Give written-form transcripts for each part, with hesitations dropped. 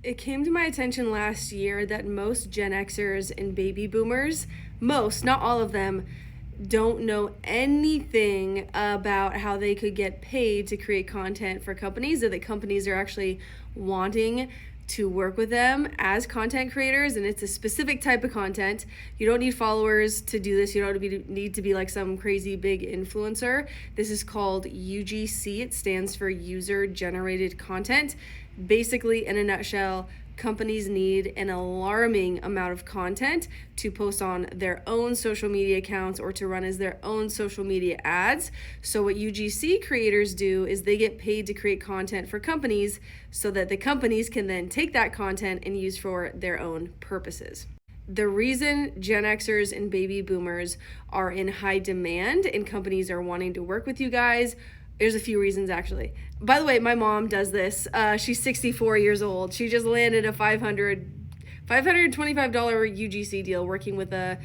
It came to my attention last year that most Gen Xers and baby boomers, most, not all of them, don't know anything about how they could get paid to create content for companies, or that companies are actually wanting to work with them as content creators. And it's a specific type of content. You don't need followers to do this. You don't need to be like some crazy big influencer. This is called UGC. It stands for user generated content. Basically, in a nutshell, companies need an alarming amount of content to post on their own social media accounts or to run as their own social media ads. So what UGC creators do is they get paid to create content for companies so that the companies can then take that content and use for their own purposes. The reason Gen Xers and baby boomers are in high demand and companies are wanting to work with you guys, there's a few reasons actually. By the way, my mom does this. She's 64 years old. She just landed a $525 UGC deal working with a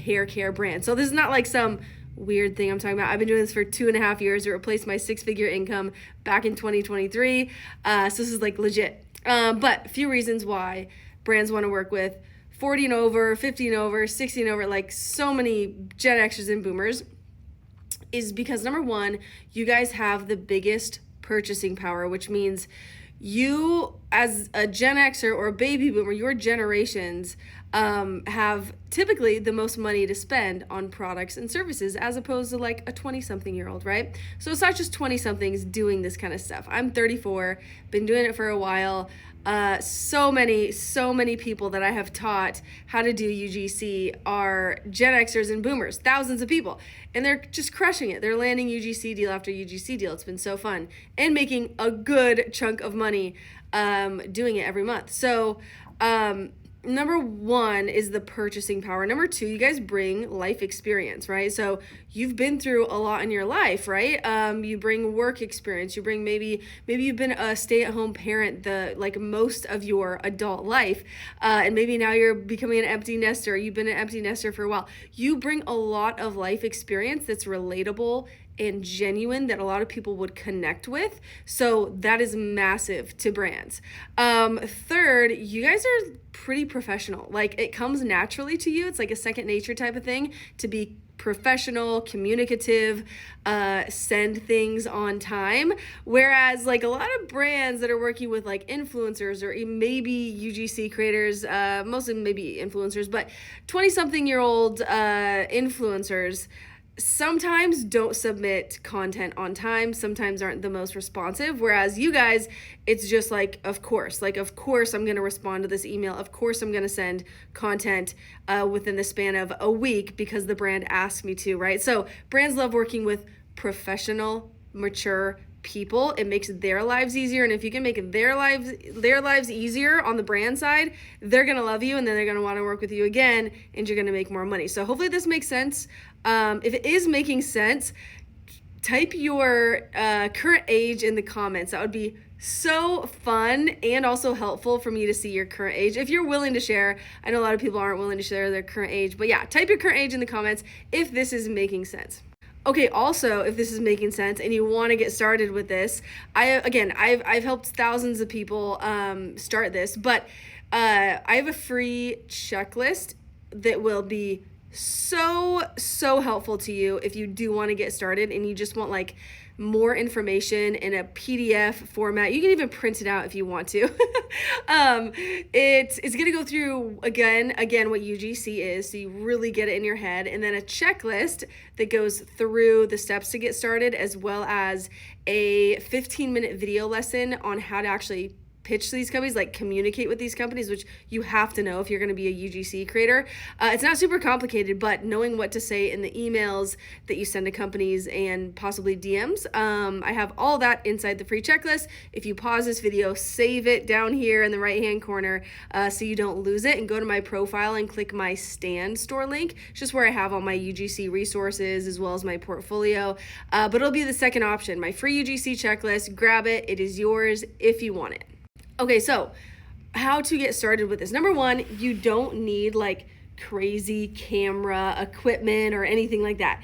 hair care brand. So this is not like some weird thing I'm talking about. I've been doing this for 2.5 years. It replaced my 6-figure income back in 2023. So this is legit. But a few reasons why brands want to work with 40 and over, 50 and over, 60 and over, so many Gen Xers and boomers, is because number one, you guys have the biggest purchasing power, which means you as a Gen Xer or a baby boomer, your generations have typically the most money to spend on products and services as opposed to a 20-something-year-old, right? So it's not just 20-somethings doing this kind of stuff. I'm 34, been doing it for a while. So many people that I have taught how to do UGC are Gen Xers and boomers, thousands of people, and they're just crushing it. They're landing UGC deal after UGC deal. It's been so fun and making a good chunk of money doing it every month. So number one is the purchasing power. Number two, you guys bring life experience, right? So you've been through a lot in your life, right? You bring work experience. You bring maybe you've been a stay-at-home parent most of your adult life, and maybe now you're becoming an empty nester. You've been an empty nester for a while. You bring a lot of life experience that's relatable and genuine that a lot of people would connect with. So that is massive to brands. Third, you guys are pretty professional. It comes naturally to you. It's like a second nature type of thing to be professional, communicative, send things on time. Whereas a lot of brands that are working with influencers or maybe UGC creators, mostly maybe influencers, but 20-something-year-old influencers sometimes don't submit content on time, sometimes aren't the most responsive, whereas you guys, it's just of course I'm going to respond to this email, of course I'm going to send content within the span of a week because the brand asked me to, right? So brands love working with professional, mature people. It makes their lives easier, and if you can make their lives easier on the brand side, they're gonna love you, and then they're gonna want to work with you again, and you're gonna make more money. So hopefully this makes sense. If it is making sense, type your current age in the comments. That would be so fun and also helpful for me to see your current age. If you're willing to share, I know a lot of people aren't willing to share their current age, but yeah, type your current age in the comments if this is making sense. Okay, also, if this is making sense and you want to get started with this, I've helped thousands of people start this, but I have a free checklist that will be so helpful to you if you do want to get started and you just want more information in a PDF format. You can even print it out if you want to. It's going to go through again what UGC is, so you really get it in your head, and then a checklist that goes through the steps to get started, as well as a 15-minute video lesson on how to actually pitch to these companies, communicate with these companies, which you have to know if you're going to be a UGC creator. It's not super complicated, but knowing what to say in the emails that you send to companies and possibly DMs. I have all that inside the free checklist. If you pause this video, save it down here in the right-hand corner so you don't lose it, and go to my profile and click my Stand store link. It's just where I have all my UGC resources as well as my portfolio. But it'll be the second option, my free UGC checklist. Grab it. It is yours if you want it. Okay, so how to get started with this. Number one, you don't need crazy camera equipment or anything like that.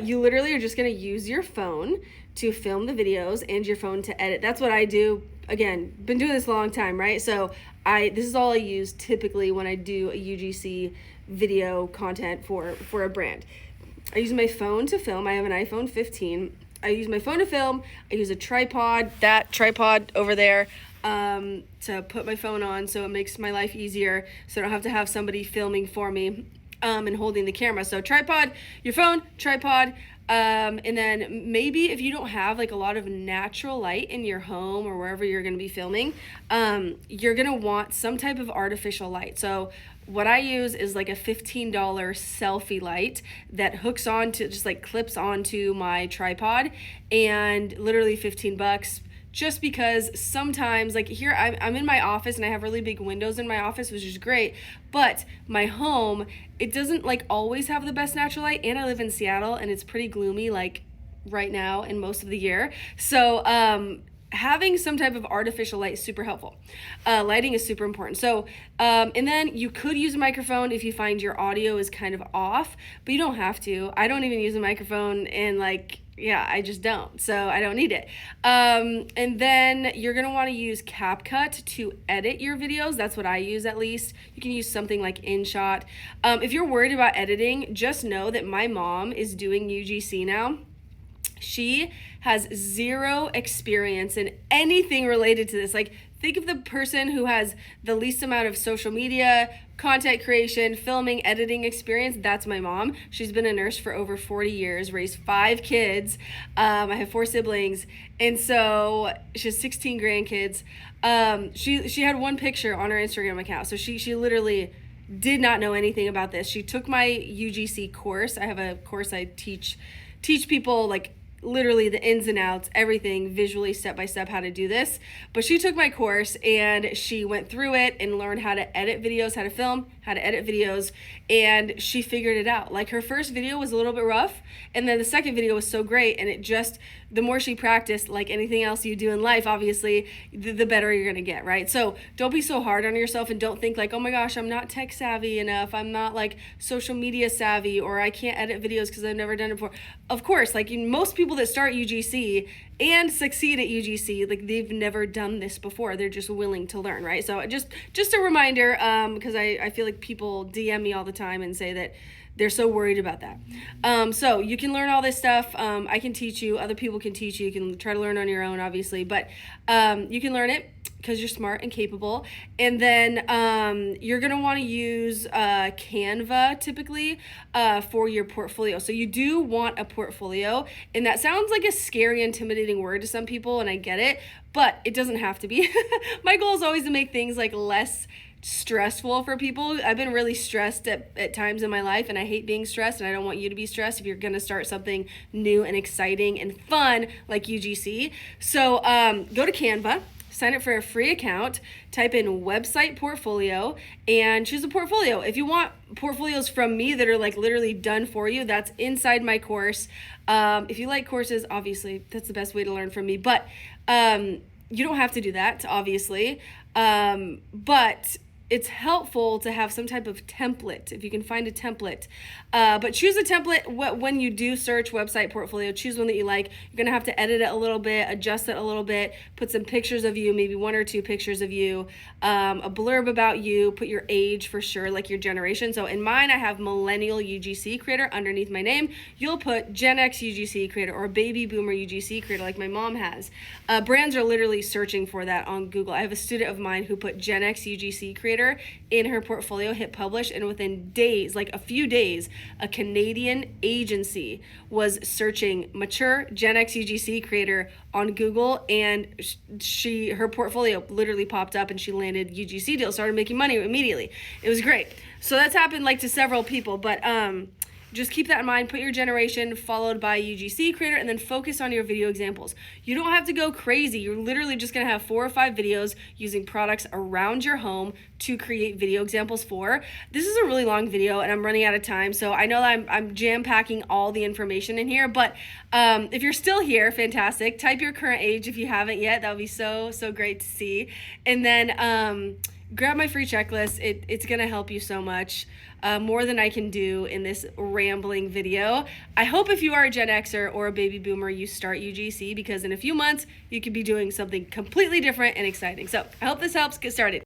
You literally are just going to use your phone to film the videos and your phone to edit. That's what I do. Again, been doing this a long time, right? So this is all I use typically when I do a UGC video content for a brand. I use my phone to film. I have an iPhone 15. I use my phone to film. I use a tripod, that tripod over there, to put my phone on, so it makes my life easier, so I don't have to have somebody filming for me and holding the camera. So tripod, your phone, tripod, and then maybe if you don't have like a lot of natural light in your home or wherever you're going to be filming, you're going to want some type of artificial light. So what I use is like a $15 selfie light that hooks onto, just like clips onto my tripod, and literally $15. Just because sometimes, like here, I'm in my office and I have really big windows in my office, which is great, but my home, it doesn't like always have the best natural light, and I live in Seattle and it's pretty gloomy like right now and most of the year. So having some type of artificial light is super helpful. Lighting is super important. So, and then you could use a microphone if you find your audio is kind of off, but you don't have to. I don't even use a microphone, and like, yeah, I just don't. So I don't need it. And then you're going to want to use CapCut to edit your videos. That's what I use, at least. You can use something like InShot. If you're worried about editing, just know that my mom is doing UGC now. She has zero experience in anything related to this. Like, think of the person who has the least amount of social media, content creation, filming, editing experience. That's my mom. She's been a nurse for over 40 years, raised 5 kids. I have 4 siblings. And so she has 16 grandkids. She had one picture on her Instagram account. So she literally did not know anything about this. She took my UGC course. I have a course I teach people like literally the ins and outs, everything visually, step by step, how to do this. But she took my course and she went through it and learned how to edit videos, how to film, how to edit videos, and she figured it out. Like, her first video was a little bit rough, and then the second video was so great, and it just, the more she practiced, like anything else you do in life, obviously, the better you're gonna get, right? So don't be so hard on yourself, and don't think like, oh my gosh, I'm not tech savvy enough, I'm not like social media savvy, or I can't edit videos because I've never done it before. Of course, like most people that start UGC and succeed at UGC, like they've never done this before. They're just willing to learn, right? So just a reminder, because I feel like people DM me all the time and say that they're so worried about that. So you can learn all this stuff. I can teach you. Other people can teach you. You can try to learn on your own, obviously, but you can learn it because you're smart and capable. And then you're going to want to use Canva typically for your portfolio. So you do want a portfolio, and that sounds like a scary, intimidating word to some people, and I get it, but it doesn't have to be. My goal is always to make things like less stressful for people. I've been really stressed at times in my life, and I hate being stressed, and I don't want you to be stressed if you're going to start something new and exciting and fun like UGC. So go to Canva, sign up for a free account, type in website portfolio, and choose a portfolio. If you want portfolios from me that are like literally done for you, that's inside my course. If you like courses, obviously that's the best way to learn from me, but you don't have to do that, obviously. But it's helpful to have some type of template, if you can find a template. But choose a template when you do search website portfolio. Choose one that you like. You're going to have to edit it a little bit, adjust it a little bit, put some pictures of you, maybe 1 or 2 pictures of you, a blurb about you, put your age for sure, like your generation. So in mine, I have Millennial UGC Creator underneath my name. You'll put Gen X UGC Creator or Baby Boomer UGC Creator like my mom has. Brands are literally searching for that on Google. I have a student of mine who put Gen X UGC Creator in her portfolio, hit publish, and within days, like a few days, a Canadian agency was searching mature Gen X UGC creator on Google, and her portfolio literally popped up, and she landed UGC deal, started making money immediately. It was great. So that's happened like to several people, but just keep that in mind. Put your generation followed by UGC creator, and then focus on your video examples. You don't have to go crazy. You're literally just going to have 4 or 5 videos using products around your home to create video examples for. This is a really long video, and I'm running out of time, so I know that I'm jam-packing all the information in here, but if you're still here, fantastic. Type your current age if you haven't yet. That would be so great to see. And then grab my free checklist. It's gonna help you so much, more than I can do in this rambling video. I hope if you are a Gen Xer or a baby boomer, you start UGC, because in a few months, you could be doing something completely different and exciting. So I hope this helps. Get started.